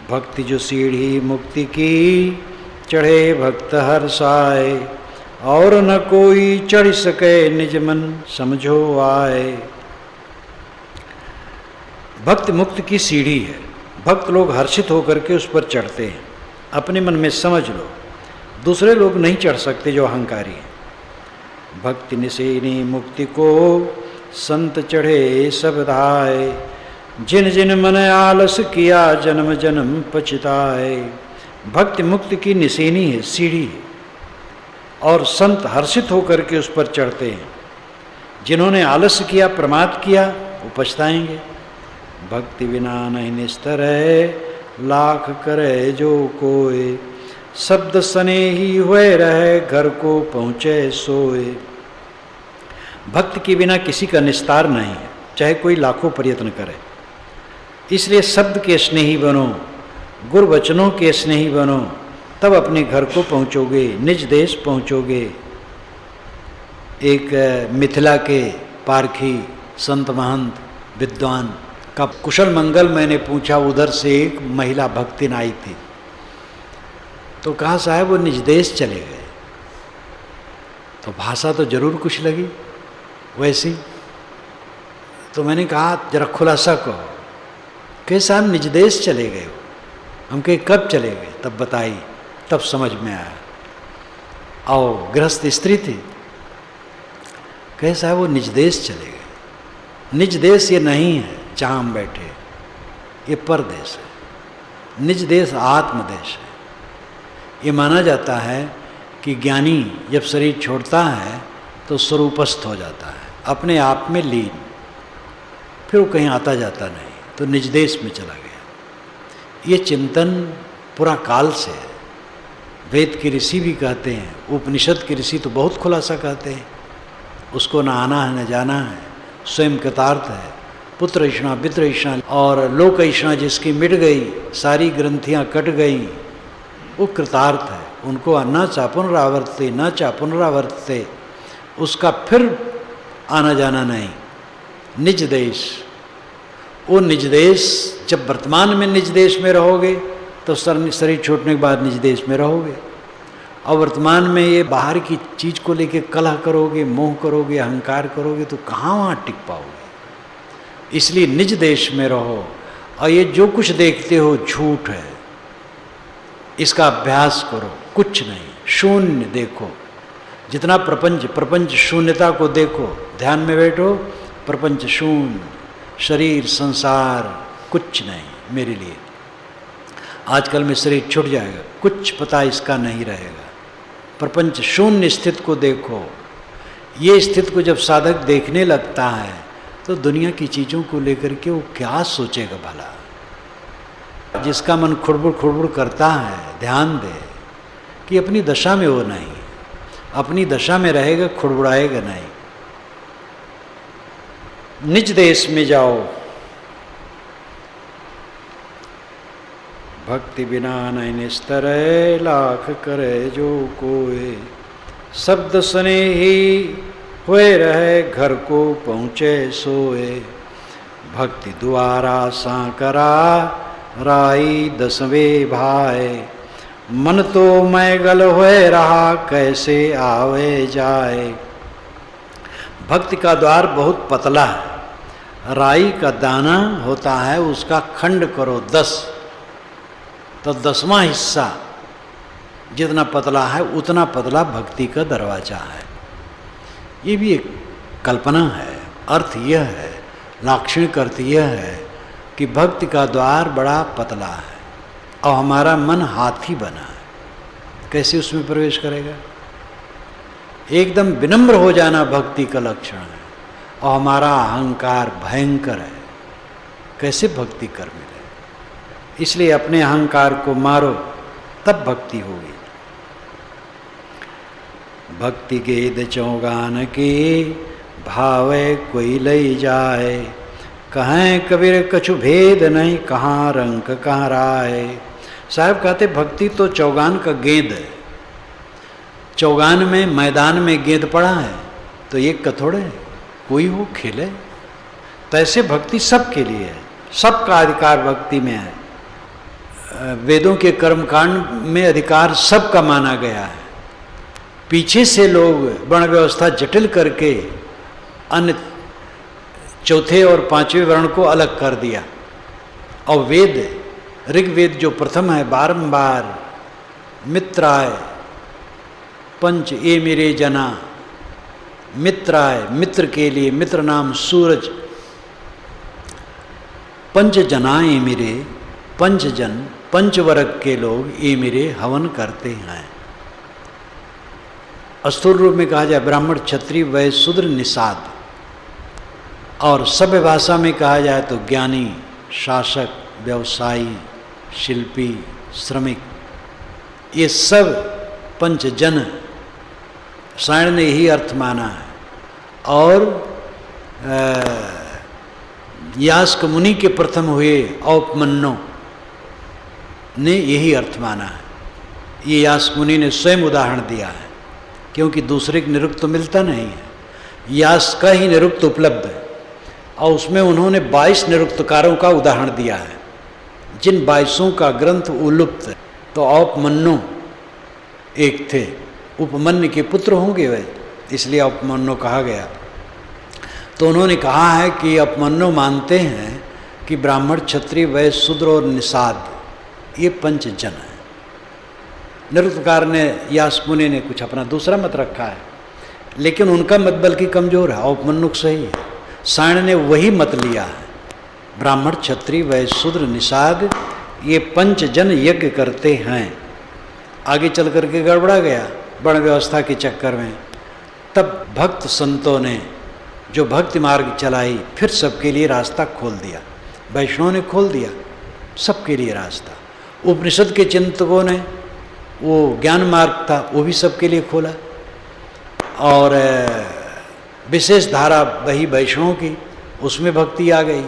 भक्ति जो सीढ़ी मुक्ति की, चढ़े भक्त हर्षाए, और न कोई चढ़ सके निज मन समझो आए। भक्ति मुक्ति की सीढ़ी है, भक्त लोग हर्षित होकर के उस पर चढ़ते हैं। अपने मन में समझ लो, दूसरे लोग नहीं चढ़ सकते जो अहंकारी हैं। भक्ति निसेनी मुक्ति को संत चढ़े सब धाए, जिन जिन मन आलस किया जन्म जन्म पछताए। भक्ति मुक्ति की निसेनी है, सीढ़ी है, और संत हर्षित होकर के उस पर चढ़ते हैं। जिन्होंने आलस किया, प्रमाद किया, वो पछताएंगे। भक्ति बिना नहीं निस्तर है, लाख करे जो कोय, शब्द सने ही हुए रहे, घर को पहुँचे सोए। भक्ति के बिना किसी का निस्तार नहीं है, चाहे कोई लाखों प्रयत्न करे। इसलिए शब्द के स्नेही बनो, गुरु वचनों के स्नेही बनो, तब अपने घर को पहुँचोगे, निज देश पहुँचोगे। एक मिथिला के पारखी संत महंत विद्वान का कुशल मंगल मैंने पूछा। उधर से एक महिला भक्तिन आई थी, तो कहा साहब वो निज देश चले गए। तो भाषा तो जरूर कुछ लगी वैसी। तो मैंने कहा जरा खुलासा कहो, कि साहब निज देश चले गए हो। हम कहे कब चले गए? तब बताई, तब समझ में आया। और गृहस्थ स्त्री थी, कहे साहब वो निज देश चले गए। निज देश ये नहीं है जहाँ हम बैठे, ये परदेश है। निज देश आत्मदेश है। ये माना जाता है कि ज्ञानी जब शरीर छोड़ता है तो स्वरूपस्थ हो जाता है, अपने आप में लीन, फिर वो कहीं आता जाता नहीं, तो निज देश में चला गया। ये चिंतन पूरा काल से है। वेद के ऋषि भी कहते हैं, उपनिषद के ऋषि तो बहुत खुलासा कहते हैं। उसको न आना है न जाना है, स्वयं कृतार्थ है। पुत्र ईष्णा पितृ ईष्णा और लोक ईष्णा जिसकी मिट गई, सारी ग्रंथियाँ कट गई, वो कृतार्थ है। उनको न चा पुनरावर्ते न चा पुनरावर्ते, उसका फिर आना जाना नहीं। निज देश, वो निज देश, जब वर्तमान में निज देश में रहोगे तो शरीर छोड़ने के बाद निज देश में रहोगे। और वर्तमान में ये बाहर की चीज़ को लेके कलह करोगे, मोह करोगे, अहंकार करोगे, तो कहाँ वहाँ टिक पाओगे। इसलिए निज देश में रहो। और ये जो कुछ देखते हो झूठ है, इसका अभ्यास करो। कुछ नहीं, शून्य देखो। जितना प्रपंच शून्यता को देखो। ध्यान में बैठो, प्रपंच शून्य, शरीर संसार कुछ नहीं मेरे लिए। आजकल में शरीर छूट जाएगा, कुछ पता इसका नहीं रहेगा। प्रपंच शून्य स्थिति को देखो। ये स्थिति को जब साधक देखने लगता है तो दुनिया की चीज़ों को लेकर के वो क्या सोचेगा भला। जिसका मन खुड़बुड़ खुड़बुड़ करता है, ध्यान दे कि अपनी दशा में वो नहीं, अपनी दशा में रहेगा, खुड़बुड़ाएगा नहीं। निज देश में जाओ। भक्ति बिना नहीं निस्तर, लाख करे जो कोय, शब्द सुने ही हुए रहे, घर को पहुँचे सोए। भक्ति द्वारा सांकरा राई दसवें भाई, मन तो मैगल हुए रहा, कैसे आवे जाए। भक्ति का द्वार बहुत पतला है। राई का दाना होता है, उसका खंड करो 10, तो 10वां हिस्सा जितना पतला है उतना पतला भक्ति का दरवाजा है। ये भी एक कल्पना है। अर्थ यह है, लाक्षणिक अर्थ यह है कि भक्ति का द्वार बड़ा पतला है और हमारा मन हाथी बना है। कैसे उसमें प्रवेश करेगा? एकदम विनम्र हो जाना भक्ति का लक्षण है। और हमारा अहंकार भयंकर है, कैसे भक्ति कर मिले? इसलिए अपने अहंकार को मारो, तब भक्ति होगी। भक्ति गेद चौगान की, भावे कोई लई जाए, कहें कबीर कछु भेद नहीं, कहाँ रंग कहाँ राय। साहब कहते भक्ति तो चौगान का गेंद है। चौगान में, मैदान में गेंद पड़ा है तो एक का थोड़े कोई हो खेले। तो ऐसे भक्ति सबके लिए है, सबका अधिकार भक्ति में है। वेदों के कर्मकांड में अधिकार सबका माना गया है। पीछे से लोग वर्ण व्यवस्था जटिल करके अन्य चौथे और पांचवें वर्ण को अलग कर दिया। और वेद, ऋग्वेद जो प्रथम है, बारंबार मित्राय पंच ए मेरे जना, मित्राय मित्र के लिए, मित्र नाम सूरज, पंच जनाए मेरे, पंच जन पंच वर्ग के लोग ये मेरे हवन करते हैं। स्थूल रूप में कहा जाए ब्राह्मण क्षत्रिय वैश्य शूद्र निषाद, और सभ्य भाषा में कहा जाए तो ज्ञानी शासक व्यवसायी शिल्पी श्रमिक, ये सब पंचजन सायण ने यही अर्थ माना है। और यास्क मुनि के प्रथम हुए औपमन्यो ने यही अर्थ माना है। ये यास्क मुनि ने स्वयं उदाहरण दिया है, क्योंकि दूसरे के निरुक्त तो मिलता नहीं है, यास्क का ही निरुक्त उपलब्ध है। और उसमें उन्होंने 22 निरुक्तकारों का उदाहरण दिया है, जिन 22 का ग्रंथ उलुप्त है। तो औपमन्यो एक थे, उपमन्यु के पुत्र होंगे वे, इसलिए औपमन्यो कहा गया। तो उन्होंने कहा है कि उपमन्यु मानते हैं कि ब्राह्मण क्षत्रिय वैश्य शूद्र और निषाद ये पंचजन है। निरुक्तकार ने, यास्क मुनि ने कुछ अपना दूसरा मत रखा है, लेकिन उनका मत बल्कि कमजोर है, औपमन्यु सही है। सायण ने वही मत लिया है, ब्राह्मण क्षत्रिय वैश्य शूद्र निषाद ये पंचजन यज्ञ करते हैं। आगे चल करके गड़बड़ा गया वर्ण व्यवस्था के चक्कर में। तब भक्त संतों ने जो भक्ति मार्ग चलाई, फिर सबके लिए रास्ता खोल दिया। वैष्णव ने खोल दिया सबके लिए रास्ता। उपनिषद के चिंतकों ने वो ज्ञान मार्ग था, वो भी सबके लिए खोला। और विशेष धारा वही वैष्णव की, उसमें भक्ति आ गई।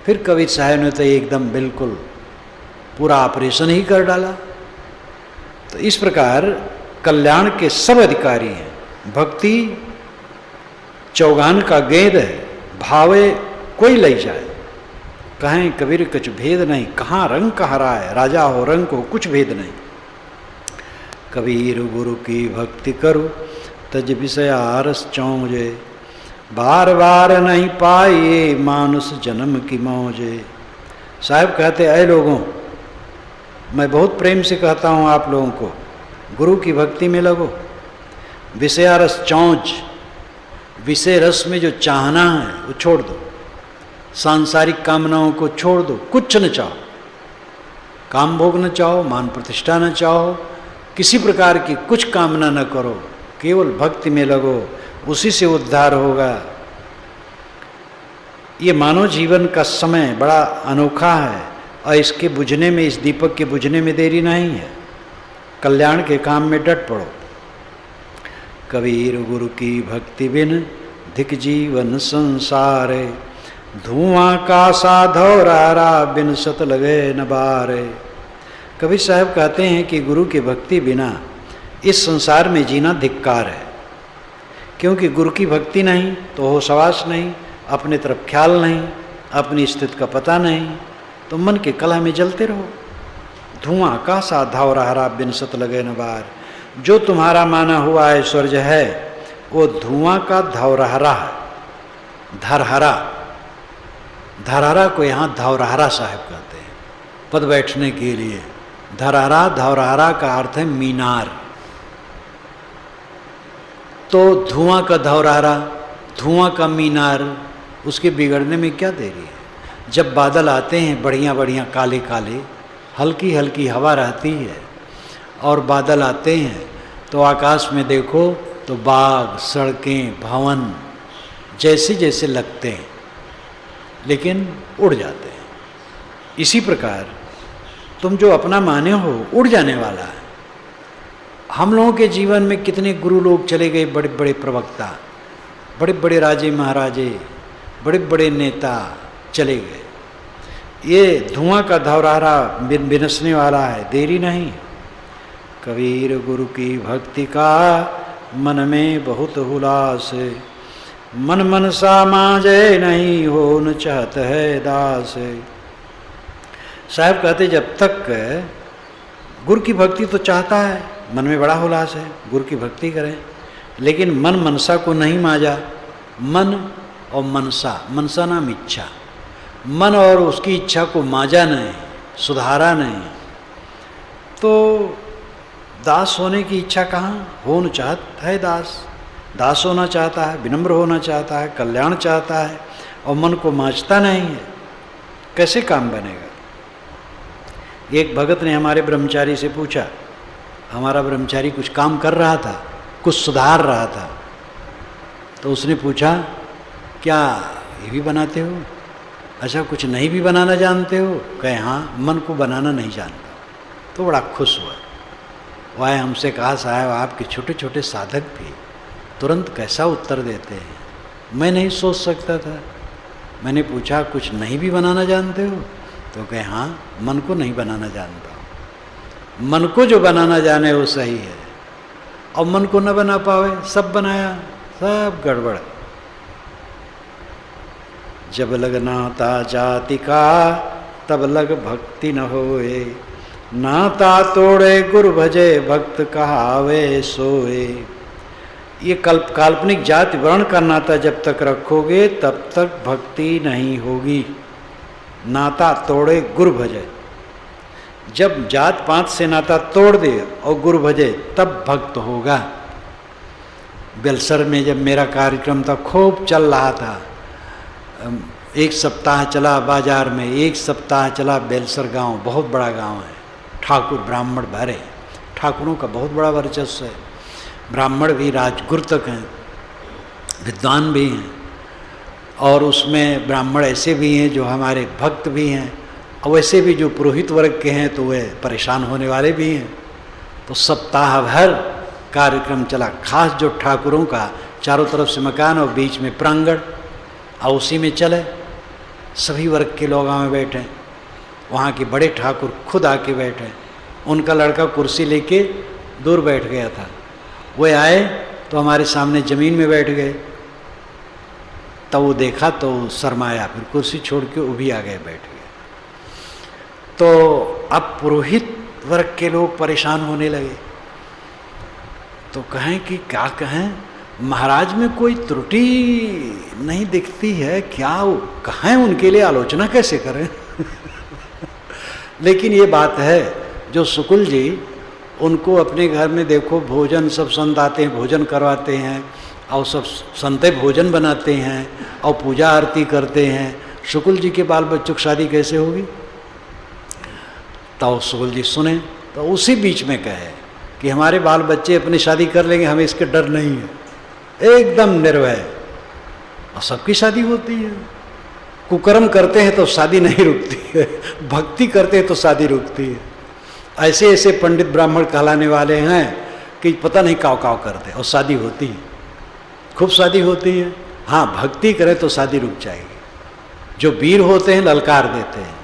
फिर कबीर साहब ने तो एकदम बिल्कुल पूरा ऑपरेशन ही कर डाला। तो इस प्रकार कल्याण के सब अधिकारी हैं। भक्ति चौगान का गेंद है, भावे कोई ले जाए। कहें कबीर कुछ भेद नहीं, कहाँ रंग कहाँ राय, राजा हो रंग को कुछ भेद नहीं। कबीर गुरु की भक्ति करो तज विषया रस चौजे, बार बार नहीं पाए मानुष जन्म की मौजे। साहब कहते ऐ लोगों, मैं बहुत प्रेम से कहता हूँ आप लोगों को, गुरु की भक्ति में लगो। विषया रस चौंच, विषय रस में जो चाहना है वो छोड़ दो, सांसारिक कामनाओं को छोड़ दो। कुछ न चाहो, काम भोग न चाहो, मान प्रतिष्ठा न चाहो, किसी प्रकार की कुछ कामना न करो, केवल भक्ति में लगो, उसी से उद्धार होगा। ये मानव जीवन का समय बड़ा अनोखा है, और इसके बुझने में, इस दीपक के बुझने में देरी नहीं है। कल्याण के काम में डट पड़ो। कबीर गुरु की भक्ति बिन धिक जीवन संसारे, धुआं का साधौरारा बिन सत लगे न बारे। कबीर साहब कहते हैं कि गुरु की भक्ति बिना इस संसार में जीना धिक्कार है। क्योंकि गुरु की भक्ति नहीं तो होशवास नहीं, अपने तरफ ख्याल नहीं, अपनी स्थिति का पता नहीं, तो मन के कलह में जलते रहो। धुआं का सा धावरहरा बिन सत लगे न बार। जो तुम्हारा माना हुआ ऐश्वर्य है वो धुआं का धावरहरा है, धरहरा। धरहरा को यहाँ धावरहरा साहब कहते हैं पद बैठने के लिए। धरहरा, धावरहरा का अर्थ है मीनार। तो धुआं का धावरहरा, धुआं का मीनार, उसके बिगड़ने में क्या देरी है। जब बादल आते हैं बढ़िया बढ़िया काले काले, हल्की हल्की हवा रहती है और बादल आते हैं, तो आकाश में देखो तो बाग, सड़कें, भवन जैसे जैसे लगते हैं, लेकिन उड़ जाते हैं। इसी प्रकार तुम जो अपना माने हो उड़ जाने वाला है। हम लोगों के जीवन में कितने गुरु लोग चले गए, बड़े बड़े प्रवक्ता, बड़े बड़े राजे महाराजे, बड़े बड़े नेता चले गए। ये धुआं का धौरहरा बिनसने वाला है, देरी नहीं। कबीर गुरु की भक्ति का मन में बहुत हुलास, मन मनसा मांझे नहीं हो न चाहत है दास। साहब कहते जब तक गुरु की भक्ति तो चाहता है, मन में बड़ा उल्लास है, गुरु की भक्ति करें, लेकिन मन मनसा को नहीं माजा। मन और मनसा, मनसा नाम इच्छा, मन और उसकी इच्छा को माजा नहीं, सुधारा नहीं, तो दास होने की इच्छा कहाँ होना चाहता है। दास होना चाहता है, विनम्र होना चाहता है, कल्याण चाहता है, और मन को मांझता नहीं है, कैसे काम बनेगा। एक भगत ने हमारे ब्रह्मचारी से पूछा, हमारा ब्रह्मचारी कुछ काम कर रहा था, कुछ सुधार रहा था, तो उसने पूछा क्या ये भी बनाते हो? अच्छा, कुछ नहीं भी बनाना जानते हो? कहे हाँ, मन को बनाना नहीं जानता। तो बड़ा खुश हुआ। वह हमसे कहा साहब आपके छोटे छोटे साधक भी तुरंत कैसा उत्तर देते हैं, मैं नहीं सोच सकता था। मैंने पूछा कुछ नहीं भी बनाना जानते हो? तो कहे हाँ, मन को नहीं बनाना जानता हूँ। मन को जो बनाना जाने वो सही है, और मन को न बना पावे, सब बनाया, सब गड़बड़। जब लग नाता जाति का तब लग भक्ति न होए, नाता तोड़े गुरु भजे भक्त कहावे सोए। ये काल्पनिक जाति वर्ण का नाता जब तक रखोगे तब तक भक्ति नहीं होगी। नाता तोड़े गुरु भजे, जब जात पात से नाता तोड़ दे और गुरु भजे तब भक्त होगा। बेलसर में जब मेरा कार्यक्रम था, खूब चल रहा था, एक सप्ताह चला बाजार में, एक सप्ताह चला बेलसर गांव, बहुत बड़ा गांव है, ठाकुर ब्राह्मण भरे, ठाकुरों का बहुत बड़ा वर्चस्व है, ब्राह्मण भी राजगुरु तक हैं, विद्वान भी हैं, और उसमें ब्राह्मण ऐसे भी हैं जो हमारे भक्त भी हैं, और वैसे भी जो पुरोहित वर्ग के हैं तो वे परेशान होने वाले भी हैं। तो सप्ताह भर कार्यक्रम चला, खास जो ठाकुरों का, चारों तरफ से मकान और बीच में प्रांगण, और उसी में चले, सभी वर्ग के लोग में बैठे। वहाँ के बड़े ठाकुर खुद आके बैठे, उनका लड़का कुर्सी लेके दूर बैठ गया था, वे आए तो हमारे सामने ज़मीन में बैठ गए। तब वो देखा तो शर्माया, फिर कुर्सी छोड़ के वो भी आ गए, बैठ गए। तो अब पुरोहित वर्ग के लोग परेशान होने लगे, तो कहें कि क्या कहें, महाराज में कोई त्रुटि नहीं दिखती है क्या, कहें उनके लिए आलोचना कैसे करें। लेकिन ये बात है, जो शुक्ल जी, उनको अपने घर में देखो भोजन, सब संत आते हैं, भोजन करवाते हैं, और सब संते भोजन बनाते हैं और पूजा आरती करते हैं। शुक्ल जी के बाल बच्चों की शादी कैसे होगी? तो शुक्ल जी सुने तो उसी बीच में कहे कि हमारे बाल बच्चे अपनी शादी कर लेंगे, हमें इसके डर नहीं है, एकदम निर्भय, और सबकी शादी होती है। कुकर्म करते हैं तो शादी नहीं रुकती है, भक्ति करते हैं तो शादी रुकती है। ऐसे ऐसे पंडित ब्राह्मण कहलाने वाले हैं कि पता नहीं काव काव करते, और शादी होती है, खूब शादी होती है। हाँ, भक्ति करें तो शादी रुक जाएगी। जो वीर होते हैं ललकार देते हैं,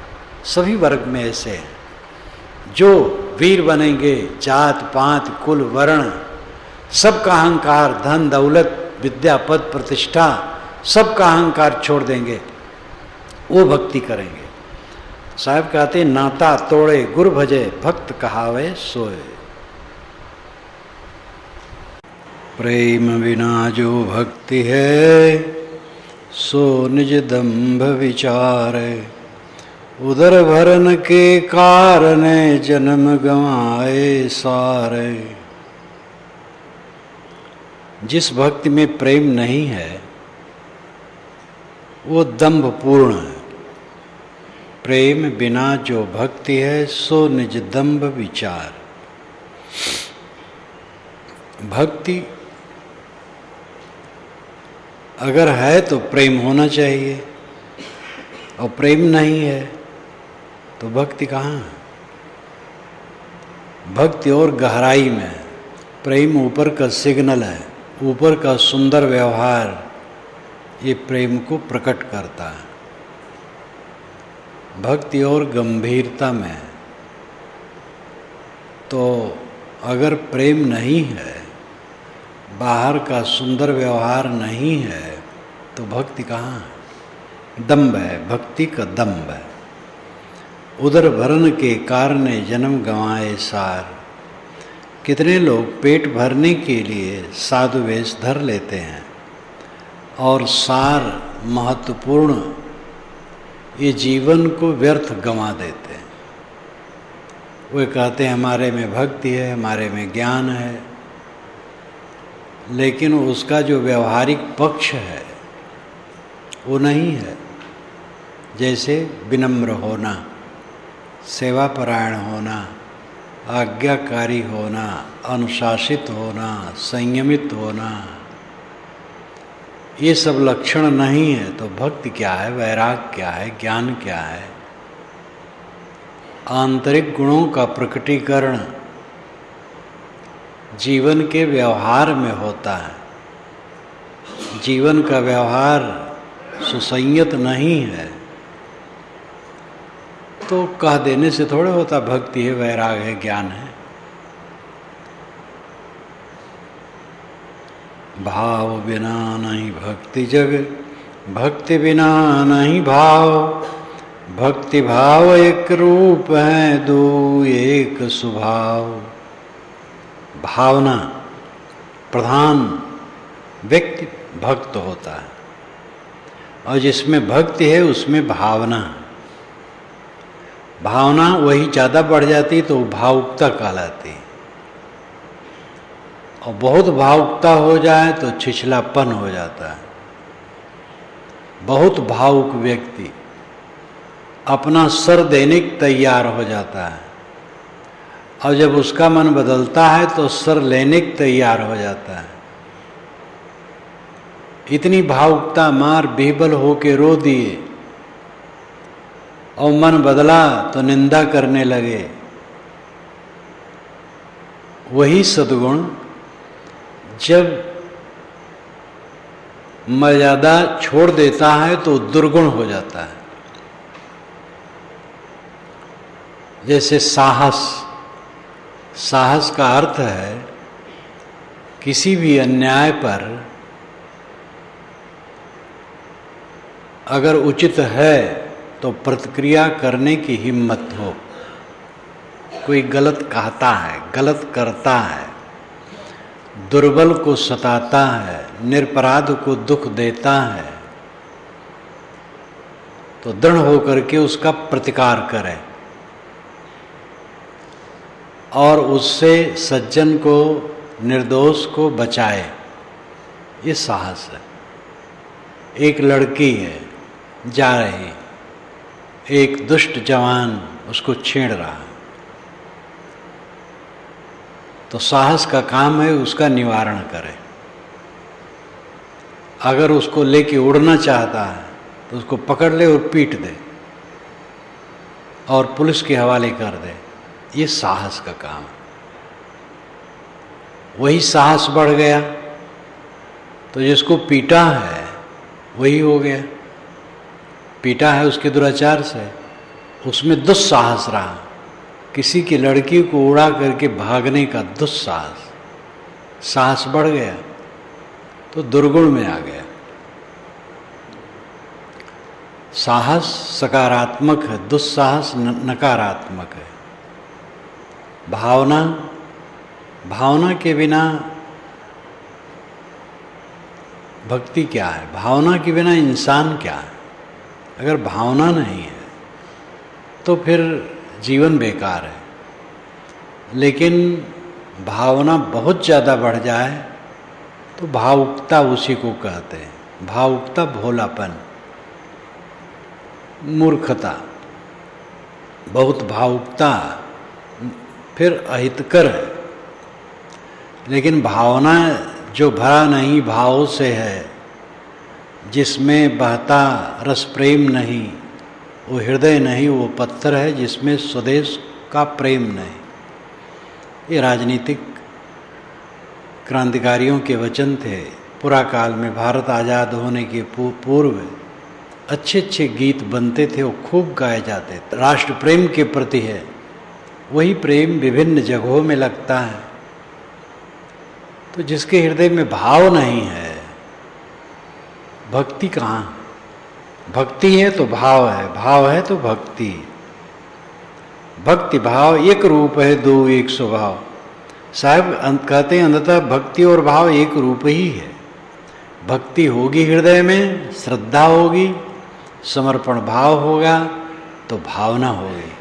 सभी वर्ग में ऐसे हैं। जो वीर बनेंगे, जात पात कुल वर्ण सबका अहंकार, धन दौलत विद्या पद प्रतिष्ठा सबका अहंकार छोड़ देंगे, वो भक्ति करेंगे। साहब कहते नाता तोड़े गुरु भजे भक्त कहावे सोए। प्रेम बिना जो भक्ति है सो निज दंभ विचार, उदर भरन के कारण जन्म गंवाए सारे। जिस भक्ति में प्रेम नहीं है वो दंभ पूर्ण है। प्रेम बिना जो भक्ति है सो निज दंभ विचार। भक्ति अगर है तो प्रेम होना चाहिए, और प्रेम नहीं है तो भक्ति कहाँ है? भक्ति और गहराई में, प्रेम ऊपर का सिग्नल है, ऊपर का सुंदर व्यवहार ये प्रेम को प्रकट करता है। भक्ति और गंभीरता में, तो अगर प्रेम नहीं है, बाहर का सुंदर व्यवहार नहीं है, तो भक्ति कहाँ है? दम्भ है, भक्ति का दम्भ है। उदर भरन के कारण जन्म गंवाए सार। कितने लोग पेट भरने के लिए साधु वेश धर लेते हैं और सार महत्वपूर्ण ये जीवन को व्यर्थ गंवा देते हैं। वे कहते हैं हमारे में भक्ति है, हमारे में ज्ञान है, लेकिन उसका जो व्यवहारिक पक्ष है वो नहीं है। जैसे विनम्र होना, सेवापरायण होना, आज्ञाकारी होना, अनुशासित होना, संयमित होना, ये सब लक्षण नहीं है तो भक्ति क्या है, वैराग क्या है, ज्ञान क्या है? आंतरिक गुणों का प्रकटीकरण जीवन के व्यवहार में होता है। जीवन का व्यवहार सुसंयत नहीं है तो कह देने से थोड़ा होता भक्ति है, वैराग है, ज्ञान है। भाव बिना नहीं भक्ति जग, भक्ति बिना नहीं भाव। भक्ति भाव एक रूप है, दो एक स्वभाव। भावना प्रधान व्यक्ति भक्त होता है, और जिसमें भक्ति है उसमें भावना, भावना वही ज़्यादा बढ़ जाती तो भावुकता कहलाती। और बहुत भावुकता हो जाए तो छिछलापन हो जाता है। बहुत भावुक व्यक्ति अपना सर देने को तैयार हो जाता है, और जब उसका मन बदलता है तो सर लेने को तैयार हो जाता है। इतनी भावुकता मार बेबल होके रो दिए, और मन बदला तो निंदा करने लगे। वही सद्गुण जब मर्यादा छोड़ देता है तो दुर्गुण हो जाता है। जैसे साहस, साहस का अर्थ है किसी भी अन्याय पर अगर उचित है तो प्रतिक्रिया करने की हिम्मत हो। कोई गलत कहता है, गलत करता है, दुर्बल को सताता है, निरपराध को दुख देता है, तो दृढ़ होकर के उसका प्रतिकार करे और उससे सज्जन को, निर्दोष को बचाए। ये साहस है। एक लड़की है जा रही, एक दुष्ट जवान उसको छेड़ रहा, तो साहस का काम है उसका निवारण करे। अगर उसको लेके उड़ना चाहता है तो उसको पकड़ ले और पीट दे और पुलिस के हवाले कर दे। ये साहस का काम है। वही साहस बढ़ गया तो जिसको पीटा है वही हो गया। पीटा है उसके दुराचार से, उसमें दुस्साहस रहा। किसी की लड़की को उड़ा करके भागने का दुस्साहस, साहस बढ़ गया तो दुर्गुण में आ गया। साहस सकारात्मक है, दुस्साहस नकारात्मक है। भावना, भावना के बिना भक्ति क्या है? भावना के बिना इंसान क्या है? अगर भावना नहीं है तो फिर जीवन बेकार है। लेकिन भावना बहुत ज़्यादा बढ़ जाए तो भावुकता उसी को कहते हैं। भावुकता भोलापन, मूर्खता। बहुत भावुकता फिर अहितकर है। लेकिन भावना जो भरा नहीं भाव से है, जिसमें बहता रस प्रेम नहीं, वो हृदय नहीं, वो पत्थर है जिसमें स्वदेश का प्रेम नहीं। ये राजनीतिक क्रांतिकारियों के वचन थे। पुरा काल में भारत आज़ाद होने के पूर्व अच्छे अच्छे गीत बनते थे, वो खूब गाए जाते थे। राष्ट्र प्रेम के प्रति है। वही प्रेम विभिन्न जगहों में लगता है। तो जिसके हृदय में भाव नहीं है, भक्ति कहाँ? भक्ति है तो भाव है, भाव है तो भक्ति। भक्ति भाव एक रूप है, दो एक स्वभाव। साहब कहते हैं अंततः भक्ति और भाव एक रूप ही है। भक्ति होगी हृदय में, श्रद्धा होगी, समर्पण भाव होगा तो भावना होगी,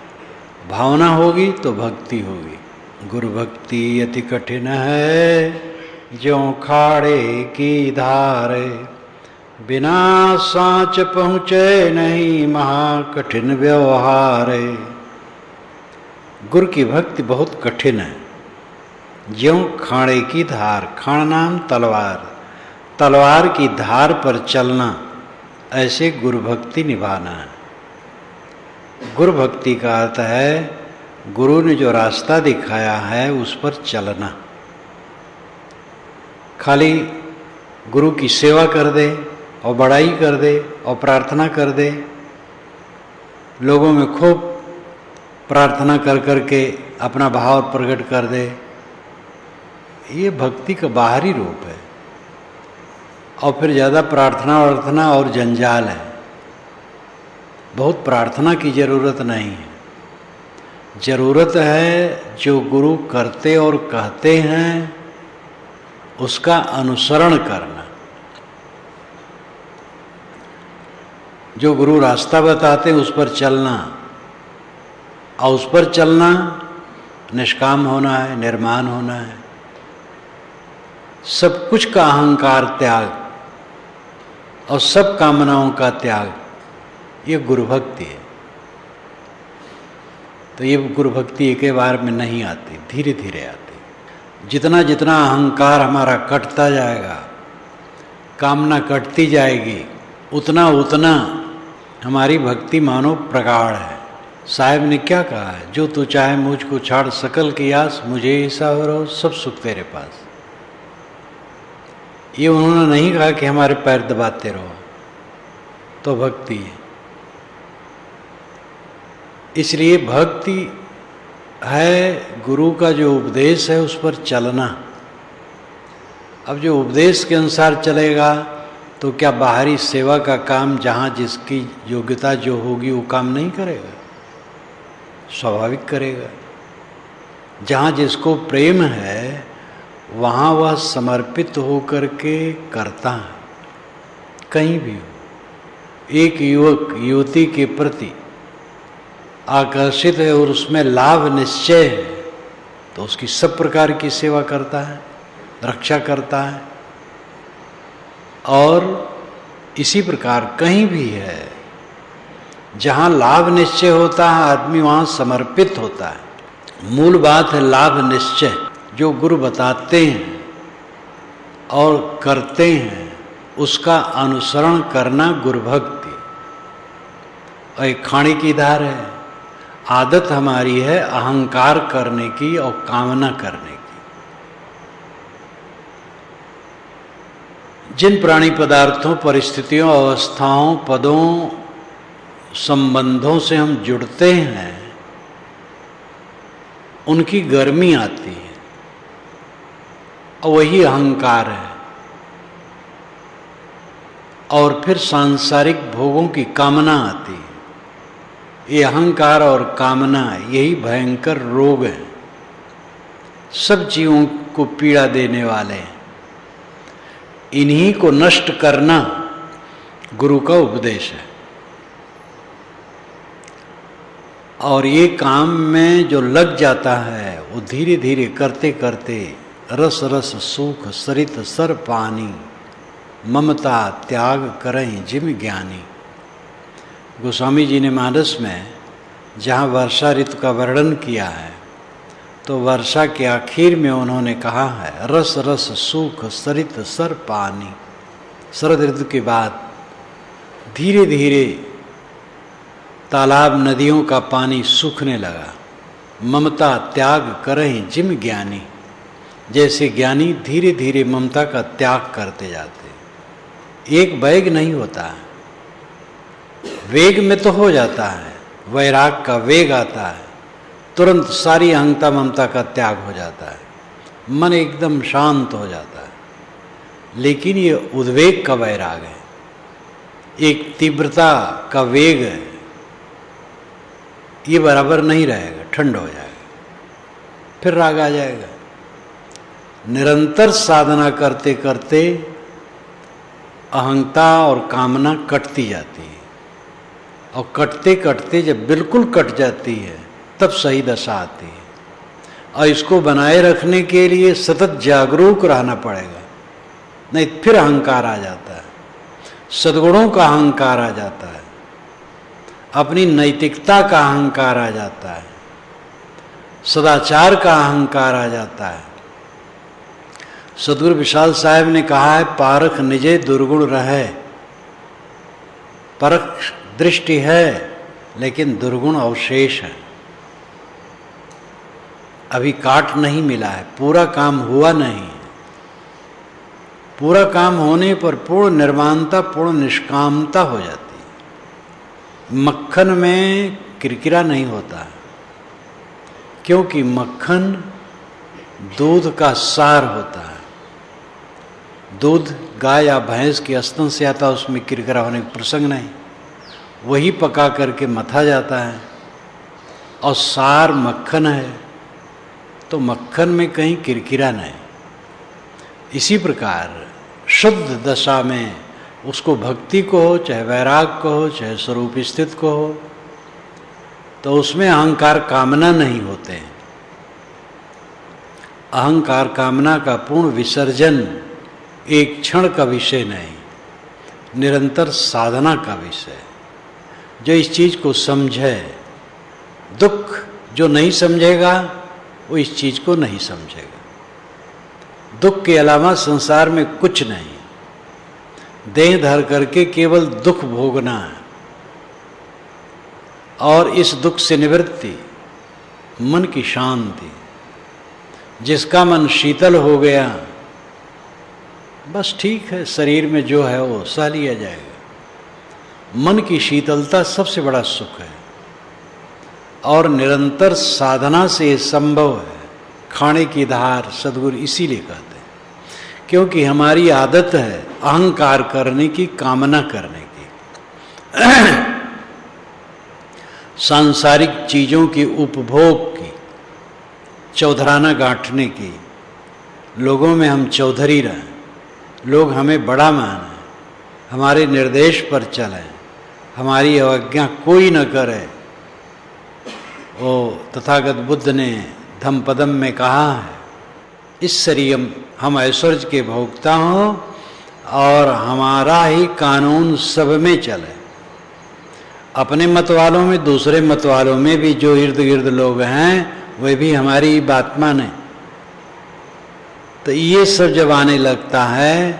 भावना होगी तो भक्ति होगी। गुरु भक्ति अति कठिन है ज्यों खाड़े की धार, बिना सांच पहुँचे नहीं महाकठिन व्यवहार। गुरु की भक्ति बहुत कठिन है, ज्यों खाड़े की धार, खाड़ नाम तलवार, तलवार की धार पर चलना, ऐसे गुरु भक्ति निभाना है। गुरु भक्ति का अर्थ है गुरु ने जो रास्ता दिखाया है उस पर चलना। खाली गुरु की सेवा कर दे और बड़ाई कर दे और प्रार्थना कर दे, लोगों में खूब प्रार्थना कर करके अपना भाव प्रकट कर दे, ये भक्ति का बाहरी रूप है। और फिर ज़्यादा प्रार्थना और जंजाल है। बहुत प्रार्थना की ज़रूरत नहीं है, ज़रूरत है जो गुरु करते और कहते हैं उसका अनुसरण करना। जो गुरु रास्ता बताते हैं उस पर चलना, और उस पर चलना निष्काम होना है, निर्माण होना है, सब कुछ का अहंकार त्याग और सब कामनाओं का त्याग, ये गुरु भक्ति है। तो ये गुरु भक्ति एक बार में नहीं आती, धीरे धीरे आती। जितना जितना अहंकार हमारा कटता जाएगा, कामना कटती जाएगी, उतना उतना हमारी भक्ति मानो प्रगाढ़ है। साहिब ने क्या कहा है, जो तू चाहे मुझको छाड़ सकल की आस, मुझे ऐसा हो रहो सब सुख तेरे पास। ये उन्होंने नहीं कहा कि हमारे पैर दबाते रहो, तो भक्ति है। इसलिए भक्ति है गुरु का जो उपदेश है उस पर चलना। अब जो उपदेश के अनुसार चलेगा तो क्या बाहरी सेवा का काम जहाँ जिसकी योग्यता जो होगी वो काम नहीं करेगा, स्वाभाविक करेगा। जहाँ जिसको प्रेम है वहाँ वह समर्पित होकर के करता है। कहीं भी हो, एक युवक युवती के प्रति आकर्षित है और उसमें लाभ निश्चय है तो उसकी सब प्रकार की सेवा करता है, रक्षा करता है। और इसी प्रकार कहीं भी है जहाँ लाभ निश्चय होता है आदमी वहाँ समर्पित होता है। मूल बात है लाभ निश्चय। जो गुरु बताते हैं और करते हैं उसका अनुसरण करना गुरु भक्ति। और एक खाने की धार है, आदत हमारी है अहंकार करने की और कामना करने की। जिन प्राणी पदार्थों, परिस्थितियों, अवस्थाओं, पदों, संबंधों से हम जुड़ते हैं उनकी गर्मी आती है और वही अहंकार है। और फिर सांसारिक भोगों की कामना आती है। ये अहंकार और कामना यही भयंकर रोग है, सब जीवों को पीड़ा देने वाले हैं। इन्हीं को नष्ट करना गुरु का उपदेश है। और ये काम में जो लग जाता है वो धीरे धीरे करते करते रस रस सुख सरित सर पानी, ममता त्याग करें जिम ज्ञानी। गोस्वामी जी ने मानस में जहाँ वर्षा ऋतु का वर्णन किया है तो वर्षा के आखिर में उन्होंने कहा है रस रस सुख सरित सर पानी। शरद ऋतु के बाद धीरे धीरे तालाब नदियों का पानी सूखने लगा। ममता त्याग करें जिम ज्ञानी, जैसे ज्ञानी धीरे धीरे ममता का त्याग करते जाते। एक वेग नहीं होता है, वेग में तो हो जाता है, वैराग का वेग आता है, तुरंत सारी अहंता ममता का त्याग हो जाता है, मन एकदम शांत हो जाता है। लेकिन ये उद्वेग का वैराग है, एक तीव्रता का वेग है, ये बराबर नहीं रहेगा, ठंड हो जाएगा, फिर राग आ जाएगा। निरंतर साधना करते करते अहंता और कामना कटती जाती है, और कटते कटते जब बिल्कुल कट जाती है तब सही दशा आती है। और इसको बनाए रखने के लिए सतत जागरूक रहना पड़ेगा, नहीं फिर अहंकार आ जाता है, सद्गुणों का अहंकार आ जाता है, अपनी नैतिकता का अहंकार आ जाता है, सदाचार का अहंकार आ जाता है। सदगुरु विशाल साहब ने कहा है, पारख निजे दुर्गुण रहे। परख दृष्टि है लेकिन दुर्गुण अवशेष है, अभी काट नहीं मिला है, पूरा काम हुआ नहीं। पूरा काम होने पर पूर्ण निर्माणता, पूर्ण निष्कामता हो जाती है। मक्खन में किरकिरा नहीं होता, क्योंकि मक्खन दूध का सार होता है। दूध गाय या भैंस के स्तन से आता है, उसमें किरकिरा होने का प्रसंग नहीं, वही पका करके मथा जाता है। और सार मक्खन है, तो मक्खन में कहीं किरकिरा नहीं। इसी प्रकार शुद्ध दशा में उसको भक्ति को हो, चाहे वैराग को हो, चाहे स्वरूप स्थित को हो, तो उसमें अहंकार कामना नहीं होते हैं। अहंकार कामना का पूर्ण विसर्जन एक क्षण का विषय नहीं, निरंतर साधना का विषय। जो इस चीज को समझे, दुख जो नहीं समझेगा वो इस चीज को नहीं समझेगा। दुख के अलावा संसार में कुछ नहीं, देह धर करके केवल दुख भोगना है, और इस दुख से निवृत्ति, मन की शांति। जिसका मन शीतल हो गया, बस ठीक है, शरीर में जो है वो सह लिया जाएगा। मन की शीतलता सबसे बड़ा सुख है, और निरंतर साधना से संभव है। खाने की धार सद्गुरु इसीलिए कहते हैं, क्योंकि हमारी आदत है अहंकार करने की, कामना करने की, सांसारिक चीजों की उपभोग की, चौधराना गांठने की। लोगों में हम चौधरी रहें, लोग हमें बड़ा माने, हमारे निर्देश पर चलें, हमारी अवज्ञा कोई न करे। वो तथागत बुद्ध ने धम्मपदम में कहा है, इस शरीर हम ऐश्वर्य के भोक्ता हों और हमारा ही कानून सब में चले। अपने मत वालों में, दूसरे मत वालों में भी जो इर्द गिर्द लोग हैं वे भी हमारी बात माने। तो ये सब जब आने लगता है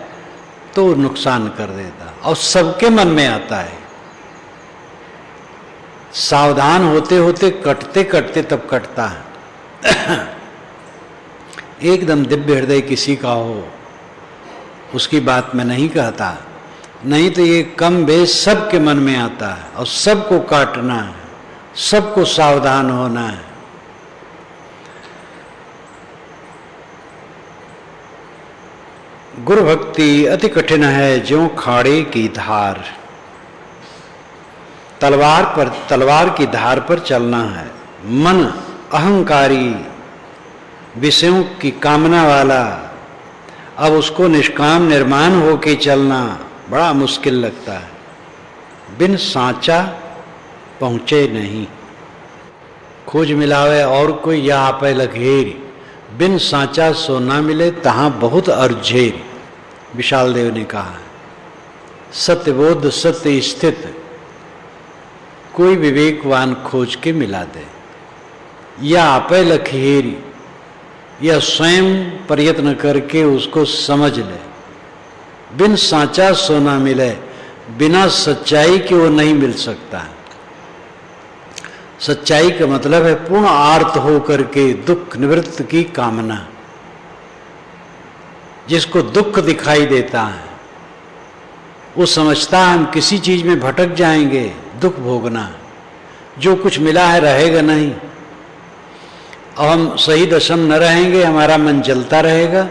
तो नुकसान कर देता, और सबके मन में आता है। सावधान होते होते, कटते कटते तब कटता है। एकदम दिव्य हृदय किसी का हो, उसकी बात मैं नहीं कहता, नहीं तो ये कम बेश सबके मन में आता है, और सबको काटना है, सबको सावधान होना है। गुरु भक्ति अति कठिन है ज्यों खाड़े की धार। तलवार की धार पर चलना है। मन अहंकारी, विषयों की कामना वाला, अब उसको निष्काम निर्माण होके चलना बड़ा मुश्किल लगता है। बिन सांचा पहुँचे नहीं, खोज मिलावे और कोई या आपे लघेरी। बिन सांचा सो ना मिले तहाँ बहुत अर्झेरी, विशाल देव ने कहा है। सत्यबोध सत्य स्थित कोई विवेकवान खोज के मिला दे, या आपे लखेरी, या स्वयं प्रयत्न करके उसको समझ ले। बिन सांचा सोना मिले, बिना सच्चाई के वो नहीं मिल सकता। सच्चाई का मतलब है पूर्ण आर्त हो करके दुख निवृत्त की कामना। जिसको दुख दिखाई देता है वो समझता है हम किसी चीज में भटक जाएंगे, दुख भोगना, जो कुछ मिला है रहेगा नहीं, और हम सही दशम न रहेंगे, हमारा मन जलता रहेगा,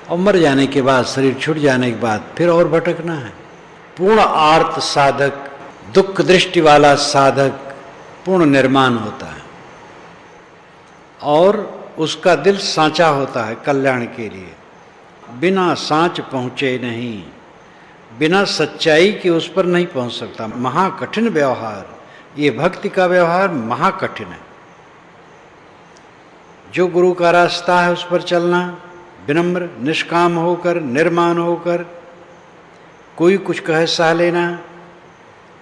और मर जाने के बाद, शरीर छूट जाने के बाद फिर और भटकना है। पूर्ण आर्त साधक, दुख दृष्टि वाला साधक पूर्ण निर्माण होता है। और उसका दिल सांचा होता है कल्याण के लिए। बिना सांच पहुँचे नहीं, बिना सच्चाई के उस पर नहीं पहुँच सकता। महाकठिन व्यवहार, ये भक्ति का व्यवहार महाकठिन है। जो गुरु का रास्ता है उस पर चलना, विनम्र निष्काम होकर, निर्माण होकर, कोई कुछ कहे सह लेना,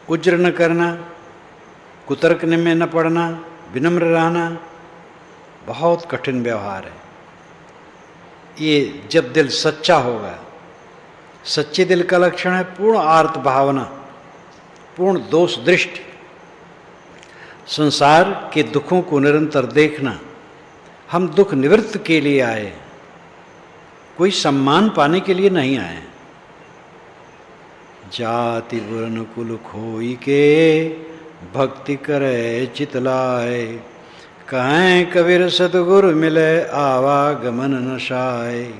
उज्र न करना, कुतर्क में न पड़ना, विनम्र रहना, बहुत कठिन व्यवहार है। ये जब दिल सच्चा होगा, सच्चे दिल का लक्षण है पूर्ण आर्त भावना, पूर्ण दोष दृष्टि, संसार के दुखों को निरंतर देखना। हम दुख निवृत्त के लिए आए, कोई सम्मान पाने के लिए नहीं आए। जाति वर्ण कुल खोई के, भक्ति करे चितलाए, कहें कबीर सतगुरु मिले आवागमन न शाय।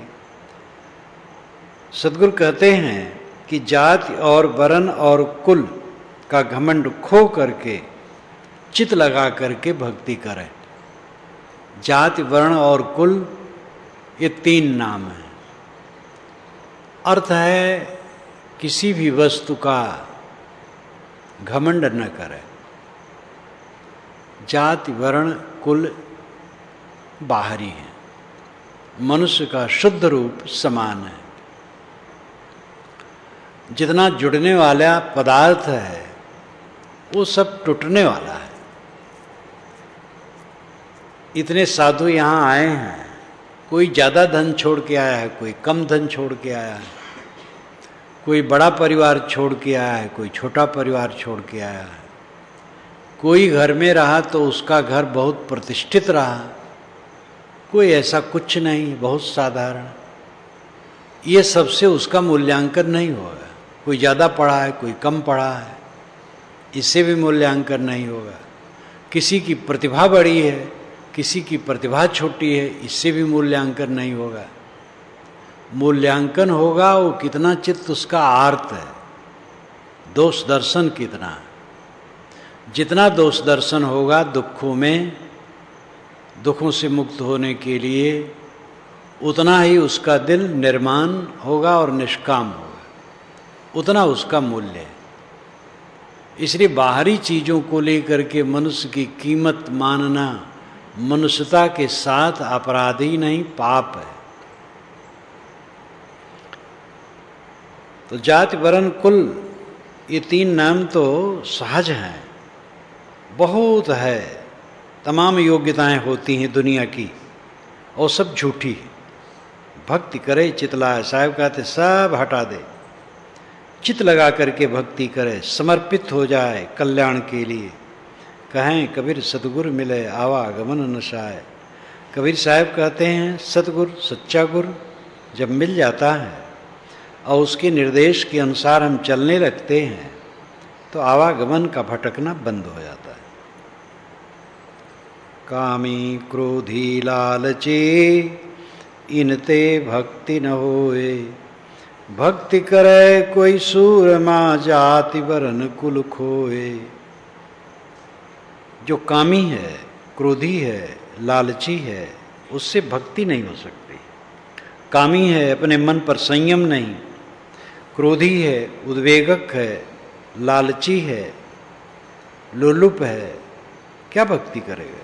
सतगुरु कहते हैं कि जाति और वर्ण और कुल का घमंड खो करके, चित लगा करके भक्ति करें। जाति वर्ण और कुल ये 3 नाम हैं। अर्थ है किसी भी वस्तु का घमंड न करें। जाति वर्ण कुल बाहरी है, मनुष्य का शुद्ध रूप समान है। जितना जुड़ने वाला पदार्थ है वो सब टूटने वाला है। इतने साधु यहाँ आए हैं, कोई ज़्यादा धन छोड़ के आया है, कोई कम धन छोड़ के आया है, कोई बड़ा परिवार छोड़ के आया है, कोई छोटा परिवार छोड़ के आया है। कोई घर में रहा तो उसका घर बहुत प्रतिष्ठित रहा, कोई ऐसा कुछ नहीं, बहुत साधारण। ये सबसे उसका मूल्यांकन नहीं होगा। कोई ज़्यादा पढ़ा है, कोई कम पढ़ा है, इससे भी मूल्यांकन नहीं होगा। किसी की प्रतिभा बड़ी है, किसी की प्रतिभा छोटी है, इससे भी मूल्यांकन नहीं होगा। मूल्यांकन होगा वो कितना चित्त उसका आर्त है, दोष दर्शन कितना। जितना दोष दर्शन होगा दुखों में, दुखों से मुक्त होने के लिए, उतना ही उसका दिल निर्माण होगा और निष्काम होगा, उतना उसका मूल्य है। इसलिए बाहरी चीज़ों को लेकर के मनुष्य की कीमत मानना मनुष्यता के साथ अपराधी नहीं, पाप है। तो जाति वर्ण कुल ये 3 नाम तो सहज हैं, बहुत है। तमाम योग्यताएं होती हैं दुनिया की और सब झूठी है। भक्ति करे चितलाए, साहब कहते सब हटा दे, चित लगा करके भक्ति करे, समर्पित हो जाए कल्याण के लिए। कहें कबीर सतगुरु मिले आवागमन न शाय। कबीर साहब कहते हैं सतगुरु, सच्चा गुरु जब मिल जाता है और उसके निर्देश के अनुसार हम चलने लगते हैं तो आवागमन का भटकना बंद हो जाता है। कामी क्रोधी लालची इनते भक्ति न होए, भक्ति करे कोई सूरमा जाति वरण कुल खोए। जो कामी है, क्रोधी है, लालची है, उससे भक्ति नहीं हो सकती। कामी है, अपने मन पर संयम नहीं, क्रोधी है, उद्वेगक है, लालची है, लोलुप है, क्या भक्ति करेगा?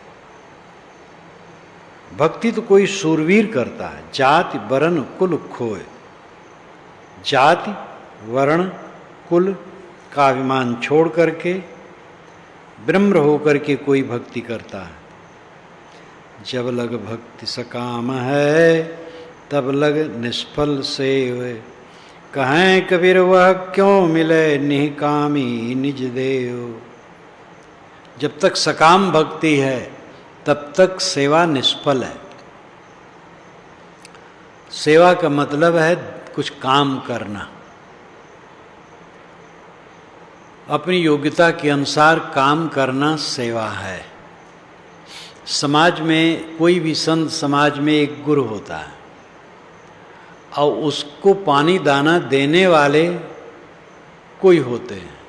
भक्ति तो कोई शूरवीर करता है। जाति वर्ण कुल खोए, जाति वर्ण कुल का अभिमान छोड़ करके विनम्र होकर के कोई भक्ति करता है। जब लग भक्ति सकाम है तब लग निष्फल सेव, कहें कबीर वह क्यों मिले निकामी निज देव। जब तक सकाम भक्ति है तब तक सेवा निष्फल है। सेवा का मतलब है कुछ काम करना, अपनी योग्यता के अनुसार काम करना सेवा है। समाज में कोई भी संत, समाज में एक गुरु होता है और उसको पानी दाना देने वाले कोई होते हैं।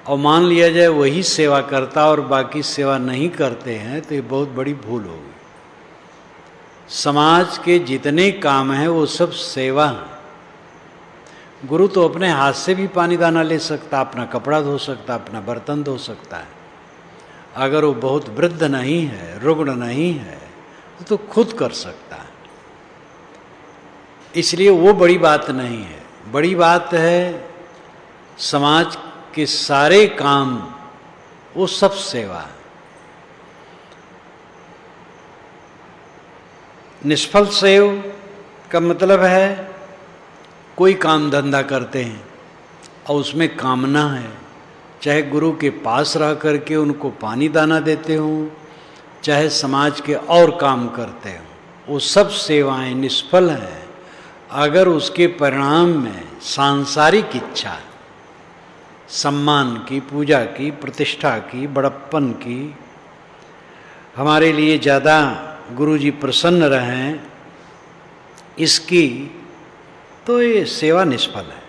और मान लिया जाए वही सेवा करता और बाकी सेवा नहीं करते हैं, तो ये बहुत बड़ी भूल होगी। समाज के जितने काम हैं वो सब सेवा हैं। गुरु तो अपने हाथ से भी पानी दाना ले सकता, अपना कपड़ा धो सकता, अपना बर्तन धो सकता है। अगर वो बहुत वृद्ध नहीं है, रुग्ण नहीं है, तो खुद कर सकता है। इसलिए वो बड़ी बात नहीं है। बड़ी बात है समाज के सारे काम, वो सब सेवा है। निष्फल सेव का मतलब है कोई काम धंधा करते हैं और उसमें कामना है, चाहे गुरु के पास रह करके उनको पानी दाना देते हों, चाहे समाज के और काम करते हों, वो सब सेवाएं निष्फल हैं अगर उसके परिणाम में सांसारिक इच्छा, सम्मान की, पूजा की, प्रतिष्ठा की, बड़प्पन की, हमारे लिए ज़्यादा गुरुजी प्रसन्न रहें, इसकी, तो ये सेवा निष्फल है।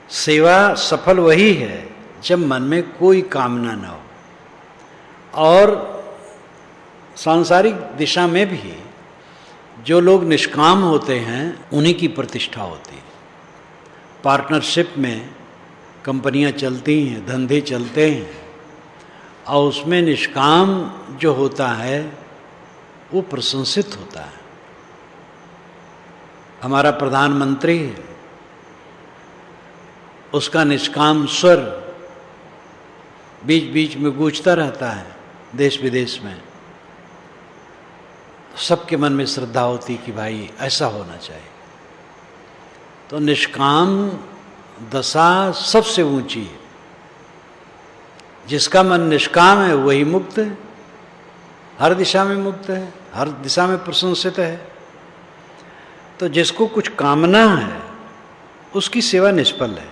सेवा सफल वही है जब मन में कोई कामना न हो। और सांसारिक दिशा में भी जो लोग निष्काम होते हैं उन्हीं की प्रतिष्ठा होती है। पार्टनरशिप में कंपनियां चलती हैं, धंधे चलते हैं, और उसमें निष्काम जो होता है वो प्रशंसित होता है। हमारा प्रधानमंत्री है, उसका निष्काम स्वर बीच बीच में गूंजता रहता है देश विदेश में। सबके मन में श्रद्धा होती कि भाई ऐसा होना चाहिए। तो निष्काम दशा सबसे ऊंची है। जिसका मन निष्काम है वही मुक्त है, हर दिशा में मुक्त है, हर दिशा में प्रशंसित है। तो जिसको कुछ कामना है उसकी सेवा निष्फल है।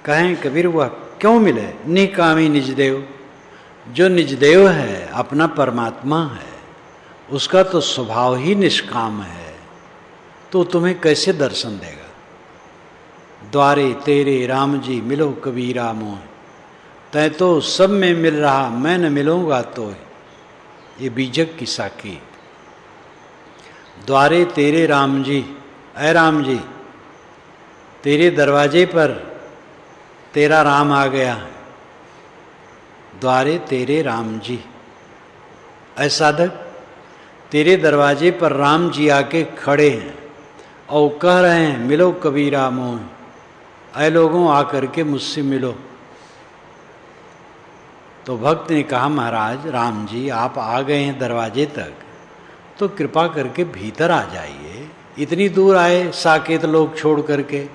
कहें कबीर वह क्यों मिले निकामी निज देव। जो निज देव है, अपना परमात्मा है, उसका तो स्वभाव ही निष्काम है, तो तुम्हें कैसे दर्शन देगा। द्वारे तेरे राम जी मिलो कबीरा मोह, तय तो सब में मिल रहा मैं न मिलूंगा तो। ये बीजक की साखी। द्वारे तेरे राम जी, ऐ राम जी, तेरे दरवाजे पर तेरा राम आ गया है। द्वारे तेरे राम जी, ऐ साधक, तेरे दरवाजे पर राम जी आके खड़े हैं और कह रहे हैं मिलो कबीरा मोह, ऐ लोगों आकर के मुझसे मिलो। तो भक्त ने कहा महाराज राम जी आप आ गए हैं दरवाजे तक, तो कृपा करके भीतर आ जाइए। इतनी दूर आए साकेत लोग छोड़ करके,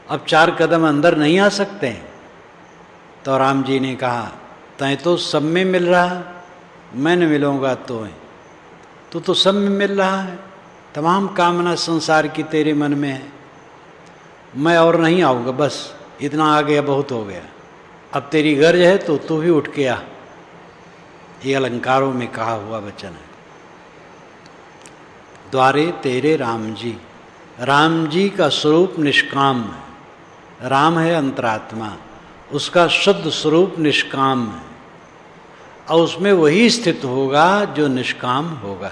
अब 4 कदम अंदर नहीं आ सकते हैं। तो राम जी ने कहा तय तो सब में मिल रहा, मैं न मिलूंगा तो सब में मिल रहा है। तमाम कामना संसार की तेरे मन में है, मैं और नहीं आऊँगा, बस इतना आ गया, बहुत हो गया। अब तेरी गर्ज है तो तू भी उठ के आ। ये अलंकारों में कहा हुआ वचन है। द्वारे तेरे राम जी, राम जी का स्वरूप निष्काम है। राम है अंतरात्मा, उसका शुद्ध स्वरूप निष्काम है, और उसमें वही स्थित होगा जो निष्काम होगा।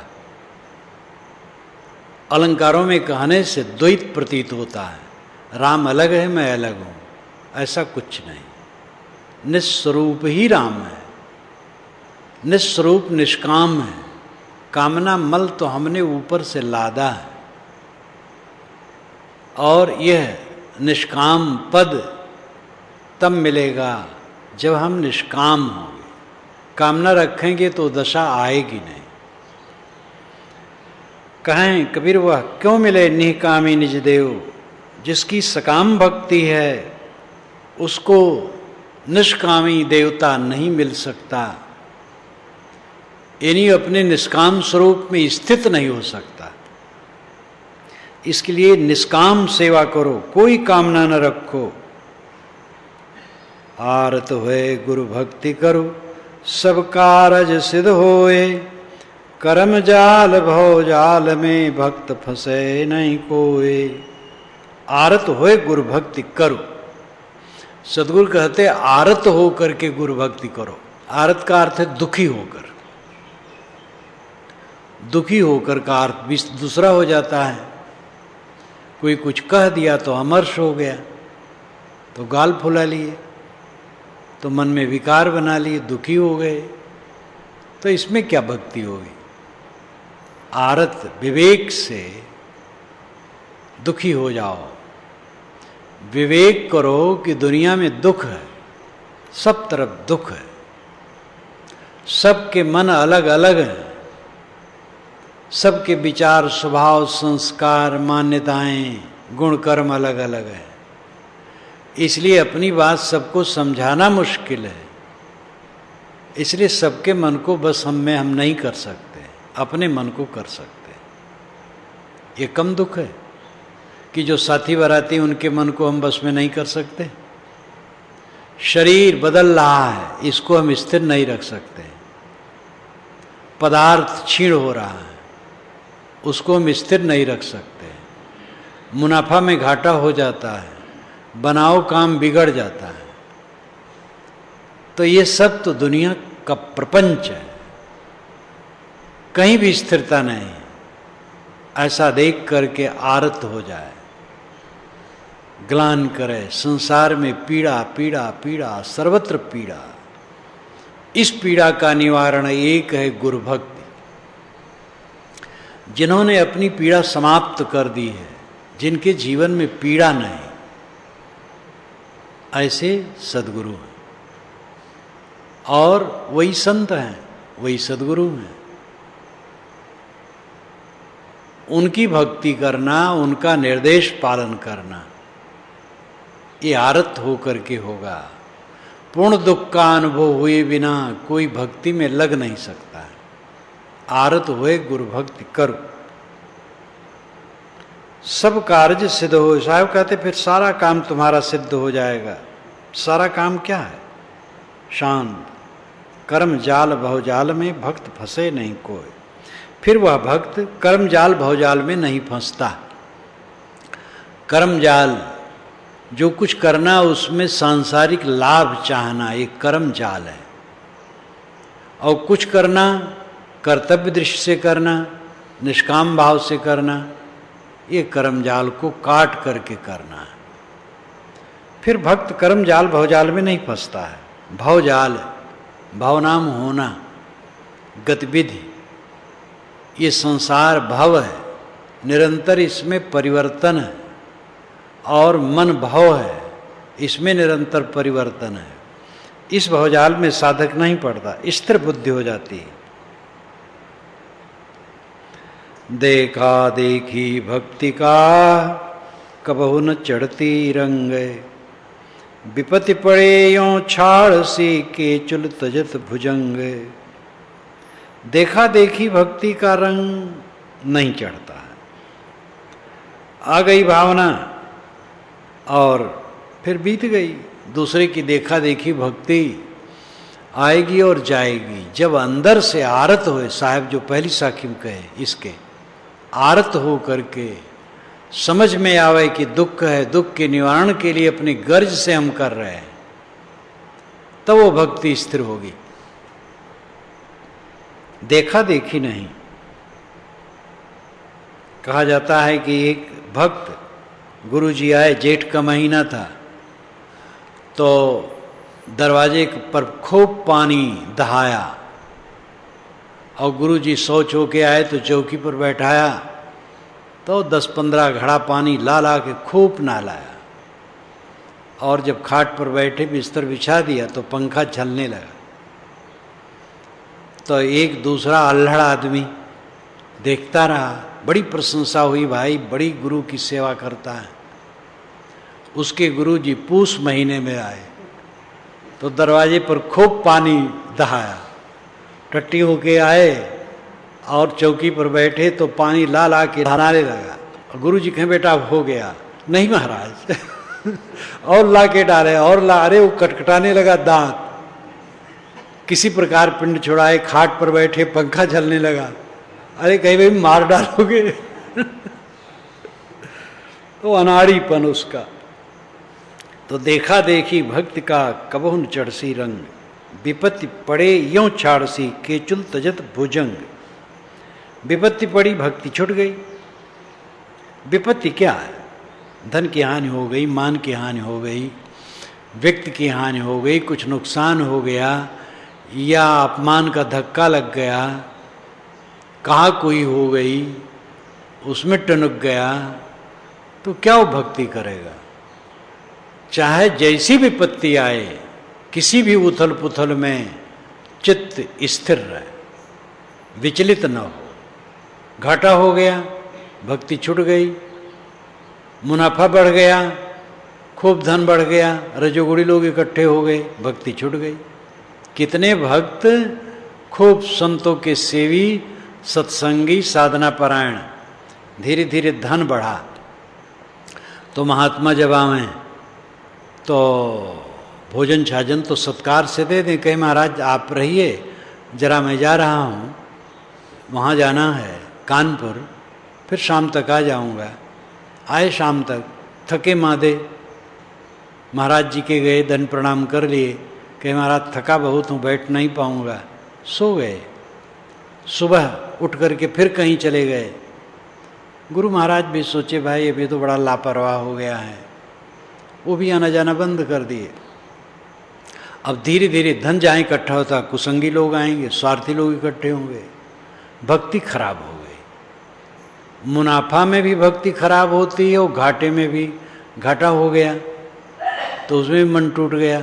अलंकारों में कहने से द्वैत प्रतीत होता है, राम अलग है मैं अलग हूँ, ऐसा कुछ नहीं। निस्वरूप ही राम है, निस्वरूप निष्काम है। कामना मल तो हमने ऊपर से लादा है, और यह निष्काम पद तब मिलेगा जब हम निष्काम होंगे। कामना रखेंगे तो दशा आएगी नहीं। कहें कबीर वह क्यों मिले निकामी निज देव। जिसकी सकाम भक्ति है उसको निष्कामी देवता नहीं मिल सकता, यानी अपने निष्काम स्वरूप में स्थित नहीं हो सकता। इसके लिए निष्काम सेवा करो, कोई कामना न रखो। आरत हुए गुरु भक्ति करो, सब कारज सिद्ध होए। कर्म जाल भव जाल में भक्त फंसे नहीं कोए। आरत होए गुरु भक्ति करो। सदगुरु कहते आरत हो करके गुरु भक्ति करो। आरत का अर्थ है दुखी होकर। दुखी होकर का अर्थ भी दूसरा हो जाता है। कोई कुछ कह दिया तो अमर्ष हो गया, तो गाल फुला लिए, तो मन में विकार बना लिए, दुखी हो गए। तो इसमें क्या भक्ति होगी? आरत विवेक से दुखी हो जाओ। विवेक करो कि दुनिया में दुख है, सब तरफ दुख है, सबके मन अलग अलग हैं, सबके विचार स्वभाव संस्कार मान्यताएं गुण कर्म अलग अलग है। इसलिए अपनी बात सबको समझाना मुश्किल है। इसलिए सबके मन को बस हम नहीं कर सकते, अपने मन को कर सकते। ये कम दुख है कि जो साथी बाराती उनके मन को हम बस में नहीं कर सकते। शरीर बदल रहा है, इसको हम स्थिर नहीं रख सकते। पदार्थ क्षीण हो रहा है, उसको हम स्थिर नहीं रख सकते। मुनाफा में घाटा हो जाता है, बनाओ काम बिगड़ जाता है। तो ये सब तो दुनिया का प्रपंच है, कहीं भी स्थिरता नहीं। ऐसा देख करके आरत हो जाए, ग्लान करे। संसार में पीड़ा पीड़ा पीड़ा, सर्वत्र पीड़ा। इस पीड़ा का निवारण एक है गुरु भक्ति। जिन्होंने अपनी पीड़ा समाप्त कर दी है, जिनके जीवन में पीड़ा नहीं, ऐसे सद्गुरु हैं। और वही संत हैं, वही सद्गुरु हैं। उनकी भक्ति करना, उनका निर्देश पालन करना, ये आरत होकर के होगा। पूर्ण दुख का अनुभव हुए बिना कोई भक्ति में लग नहीं सकता है। आरत हुए गुरु भक्ति करो, सब कार्य सिद्ध हो। साहब कहते फिर सारा काम तुम्हारा सिद्ध हो जाएगा। सारा काम क्या है? शांत। कर्म जाल भवजाल में भक्त फंसे नहीं कोई। फिर वह भक्त कर्म जाल भवजाल में नहीं फंसता। कर्म जाल जो कुछ करना, उसमें सांसारिक लाभ चाहना, एक कर्म जाल है। और कुछ करना कर्तव्य दृष्टि से करना, निष्काम भाव से करना, ये कर्म जाल को काट करके करना है। फिर भक्त कर्म जाल भवजाल में नहीं फंसता है। भवजाल, भावनाम होना, गतिविधि, ये संसार भव है, निरंतर इसमें परिवर्तन है। और मन भव है, इसमें निरंतर परिवर्तन है। इस भवजाल में साधक नहीं पड़ता, स्थिर बुद्धि हो जाती है। देखा देखी भक्ति का कबहु न चढ़ती रंग, विपत्ति पड़े यों छाड़ सी के चुल तजत भुजंग। देखा देखी भक्ति का रंग नहीं चढ़ता है। आ गई भावना और फिर बीत गई। दूसरे की देखा देखी भक्ति आएगी और जाएगी। जब अंदर से आरत होए, साहब जो पहली साखी में कहे, इसके आरत हो करके समझ में आवे कि दुख है, दुख के निवारण के लिए अपनी गर्ज से हम कर रहे हैं, तब वो भक्ति स्थिर होगी। देखा देखी नहीं। कहा जाता है कि एक भक्त, गुरुजी आए, जेठ का महीना था, तो दरवाजे पर खूब पानी दहाया और गुरुजी शौच होके आए तो चौकी पर बैठाया, तो 10-15 घड़ा पानी ला ला के खूब नहलाया। और जब खाट पर बैठे बिस्तर बिछा दिया तो पंखा चलने लगा। तो एक दूसरा अल्हड़ आदमी देखता रहा। बड़ी प्रशंसा हुई, भाई बड़ी गुरु की सेवा करता है। उसके गुरुजी पूस महीने में आए तो दरवाजे पर खूब पानी दहाया, टट्टी होके आए और चौकी पर बैठे तो पानी ला ला के नहाने लगा। और गुरुजी कहे बेटा हो गया। नहीं महाराज और ला के डाले और ला। अरे वो कटकटाने लगा दांत। किसी प्रकार पिंड छुड़ाए, खाट पर बैठे, पंखा चलने लगा। अरे कहीं भाई मार डालोगे तो अनाड़ीपन उसका। तो देखा देखी भक्ति का कबहुन चढ़सी रंग, विपत्ति पड़े यों छाड़सी केचुल तजत भुजंग। विपत्ति पड़ी, भक्ति छूट गई। विपत्ति क्या है? धन की हानि हो गई, मान की हानि हो गई, व्यक्ति की हानि हो गई, कुछ नुकसान हो गया, या अपमान का धक्का लग गया, कहा कोई हो गई, उसमें टनक गया, तो क्या वो भक्ति करेगा? चाहे जैसी विपत्ति आए, किसी भी उथल पुथल में चित्त स्थिर रहे, विचलित न हो। घाटा हो गया, भक्ति छूट गई। मुनाफा बढ़ गया, खूब धन बढ़ गया, रजोगुणी लोग इकट्ठे हो गए, भक्ति छूट गई। कितने भक्त खूब संतों के सेवी, सत्संगी, साधना परायण, धीरे धीरे धन बढ़ा तो महात्मा जब आवे तो भोजन छाजन तो सत्कार से दे दें, कहे महाराज आप रहिए, जरा मैं जा रहा हूँ, वहाँ जाना है कानपुर, फिर शाम तक आ जाऊँगा। आए शाम तक, थके मादे, महाराज जी के गए, दंड प्रणाम कर लिए, कहे महाराज थका बहुत हूँ, बैठ नहीं पाऊँगा, सो गए। सुबह उठ करके फिर कहीं चले गए। गुरु महाराज भी सोचे भाई अभी तो बड़ा लापरवाह हो गया है, वो भी आना जाना बंद कर दिए। अब धीरे धीरे धन जहाँ इकट्ठा होता, कुसंगी लोग आएंगे, स्वार्थी लोग इकट्ठे होंगे, भक्ति खराब हो गई। मुनाफा में भी भक्ति खराब होती है और घाटे में भी। घाटा हो गया तो उसमें भी मन टूट गया,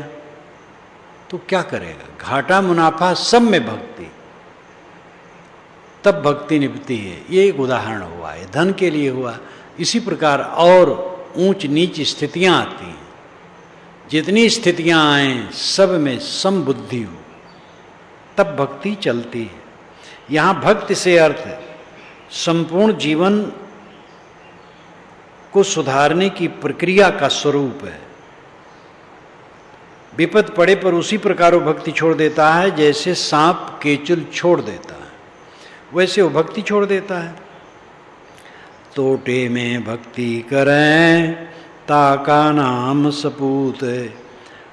तो क्या करेगा? घाटा मुनाफा सब में भक्ति, तब भक्ति निभती है। ये एक उदाहरण हुआ है, धन के लिए हुआ। इसी प्रकार और ऊंच नीच स्थितियां आती हैं, जितनी स्थितियां आए सब में समबुद्धि हो, तब भक्ति चलती है। यहाँ भक्ति से अर्थ संपूर्ण जीवन को सुधारने की प्रक्रिया का स्वरूप है। विपद पड़े पर उसी प्रकार वो भक्ति छोड़ देता है, जैसे सांप केचुल छोड़ देता है, वैसे वो भक्ति छोड़ देता है। तोटे में भक्ति करें ताका नाम सपूत,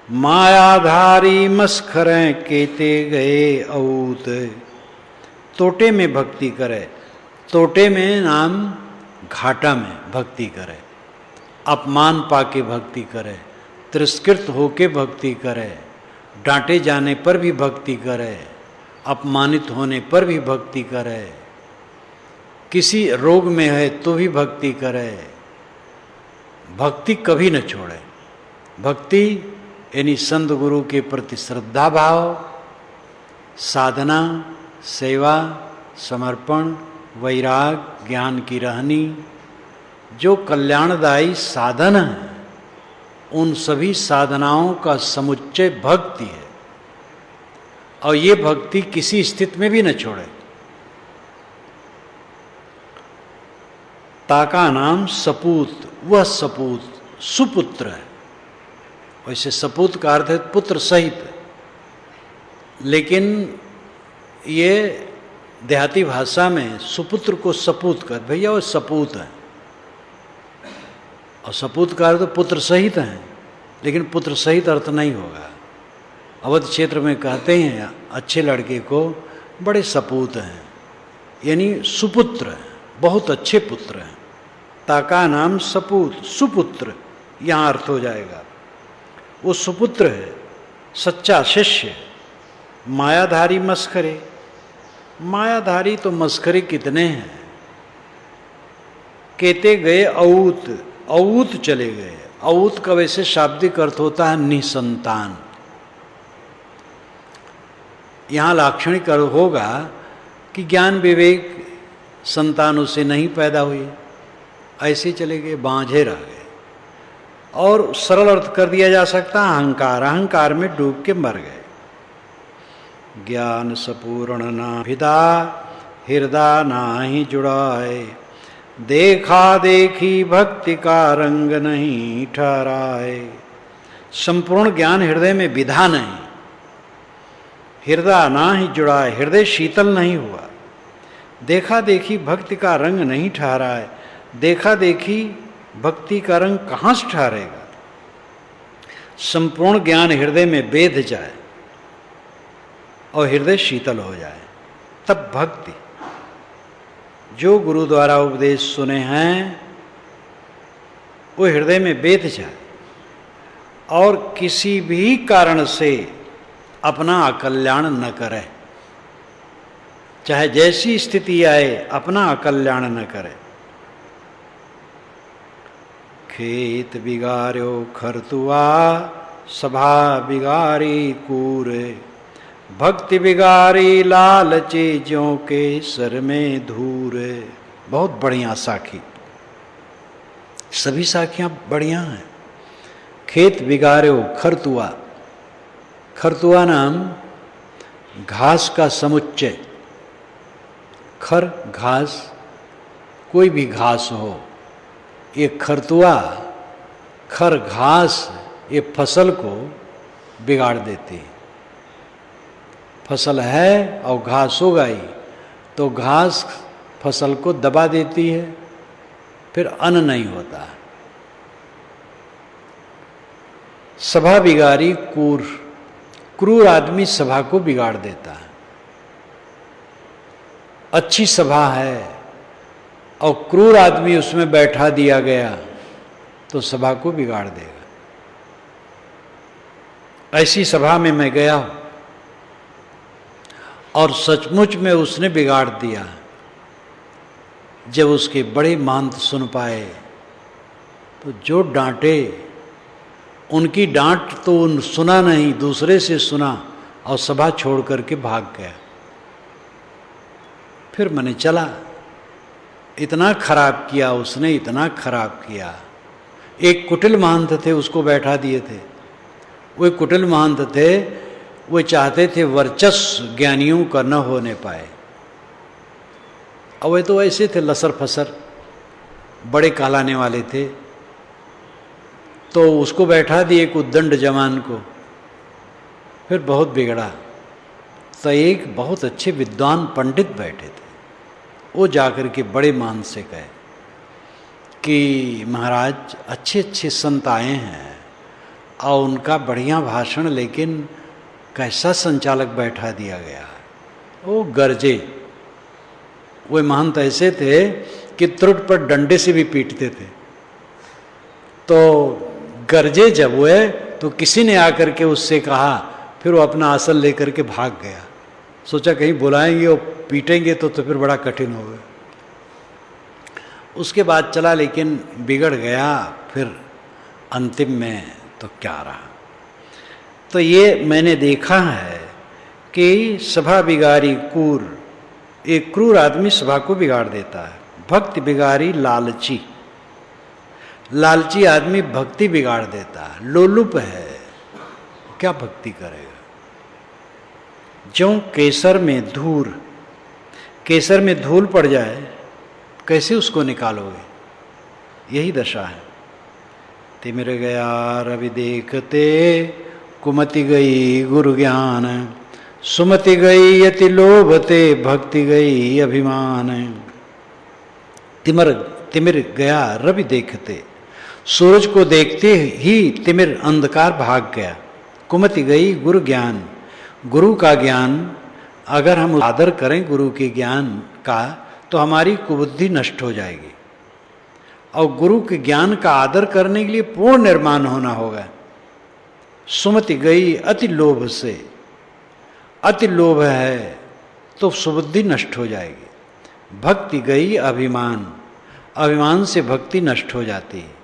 मायाधारी मस्खरें केते गए औत। तोटे में भक्ति करे, तोटे में नाम घाटा में भक्ति करे, अपमान पाके भक्ति करे, तिरस्कृत होके भक्ति करे, डांटे जाने पर भी भक्ति करे, अपमानित होने पर भी भक्ति करे, किसी रोग में है तो भी भक्ति करे, भक्ति कभी न छोड़े। भक्ति यानी संत गुरु के प्रति श्रद्धा भाव, साधना, सेवा, समर्पण, वैराग, ज्ञान की रहनी, जो कल्याणदायी साधन है, उन सभी साधनाओं का समुच्चय भक्ति है। और ये भक्ति किसी स्थिति में भी न छोड़े। ताका नाम सपूत, वह सपूत सुपुत्र है। वैसे सपूत का अर्थ है पुत्र सहित, लेकिन ये देहाती भाषा में सुपुत्र को सपूत कर, भैया वो सपूत है, और सपूत का अर्थ पुत्र सहित है, लेकिन पुत्र सहित अर्थ नहीं होगा। अवध क्षेत्र में कहते हैं अच्छे लड़के को बड़े सपूत हैं, यानी सुपुत्र हैं, बहुत अच्छे पुत्र हैं। ताका नाम सपूत, सुपुत्र यहाँ अर्थ हो जाएगा। वो सुपुत्र है, सच्चा शिष्य। मायाधारी मस्खरे, मायाधारी तो मस्खरे कितने हैं। केते गए औत, औत चले गए। औत का वैसे शाब्दिक अर्थ होता है निसंतान। यहाँ लाक्षणिक अर्थ होगा कि ज्ञान विवेक संतानों से नहीं पैदा हुए, ऐसे चले गए, बांझे रह गए। और सरल अर्थ कर दिया जा सकता है अहंकार, अहंकार में डूब के मर गए। ज्ञान सपूर्ण ना भिदा, हृदय नाही जुड़ाए, देखा देखी भक्ति का रंग नहीं ठहराए। संपूर्ण ज्ञान हृदय में विधा नहीं, हृदय ना ही जुड़ाए, हृदय शीतल नहीं हुआ। देखा देखी भक्ति का रंग नहीं ठहराए, देखा देखी भक्ति का रंग कहाँ से ठहरेगा? संपूर्ण ज्ञान हृदय में बेध जाए और हृदय शीतल हो जाए, तब भक्ति। जो गुरु द्वारा उपदेश सुने हैं वो हृदय में बेध जाए और किसी भी कारण से अपना अकल्याण न करे, चाहे जैसी स्थिति आए अपना अकल्याण न करे। खेत बिगाड़ो खरतुआ, सभा बिगाड़ी कूरे, भक्ति बिगाड़ी लालचे ज्यों के सर में धूर। बहुत बढ़िया साखी, सभी साखियां बढ़िया हैं। खेत बिगाड़ो खरतुआ, खरतुआ नाम घास का समुच्चय। खर घास, कोई भी घास हो, ये खरतुआ खर घास ये फसल को बिगाड़ देती है। फसल है और घास उगाई तो घास फसल को दबा देती है, फिर अन्न नहीं होता। सभा बिगाड़ी क्रूर, क्रूर आदमी सभा को बिगाड़ देता है। अच्छी सभा है और क्रूर आदमी उसमें बैठा दिया गया तो सभा को बिगाड़ देगा। ऐसी सभा में मैं गया और सचमुच में उसने बिगाड़ दिया। जब उसके बड़े महंत सुन पाए तो जो डांटे, उनकी डांट तो सुना नहीं, दूसरे से सुना और सभा छोड़ करके भाग गया। फिर मैंने चला, इतना खराब किया उसने, इतना खराब किया। एक कुटिल महंत थे, उसको बैठा दिए थे। वो कुटिल महंत थे, वो चाहते थे वर्चस्व ज्ञानियों का न होने पाए। और वे तो ऐसे थे लसर फसर, बड़े कहलाने वाले थे। तो उसको बैठा दिए एक उद्दंड जवान को, फिर बहुत बिगड़ा। तो एक बहुत अच्छे विद्वान पंडित बैठे थे, वो जाकर के बड़े मान से कहे कि महाराज अच्छे अच्छे संत आए हैं और उनका बढ़िया भाषण, लेकिन कैसा संचालक बैठा दिया गया। वो गरजे, वो महंत ऐसे थे कि त्रुट पर डंडे से भी पीटते थे। तो गरजे जब हुए तो किसी ने आकर के उससे कहा, फिर वो अपना आसन लेकर के भाग गया। सोचा कहीं बुलाएंगे और पीटेंगे तो फिर बड़ा कठिन होगा। उसके बाद चला, लेकिन बिगड़ गया। फिर अंतिम में तो क्या रहा। तो ये मैंने देखा है कि सभा बिगाड़ी क्रूर, एक क्रूर आदमी सभा को बिगाड़ देता है। भक्ति बिगाड़ी लालची, लालची आदमी भक्ति बिगाड़ देता है। लोलुप है, क्या भक्ति करेगा। ज्यों केसर में धूल, केसर में धूल पड़ जाए कैसे उसको निकालोगे, यही दशा है। तिमिर गया रवि देखते, कुमति गई गुरु ज्ञान, सुमति गई अति लोभते, भक्ति गई अभिमान। तिमिर गया रवि देखते, सूरज को देखते ही तिमिर अंधकार भाग गया। कुमति गई गुरु ज्ञान, गुरु का ज्ञान अगर हम आदर करें गुरु के ज्ञान का तो हमारी कुबुद्धि नष्ट हो जाएगी। और गुरु के ज्ञान का आदर करने के लिए पूर्ण निर्माण होना होगा। सुमति गई अति लोभ से, अति लोभ है तो सुबुद्धि नष्ट हो जाएगी। भक्ति गई अभिमान, अभिमान से भक्ति नष्ट हो जाती है।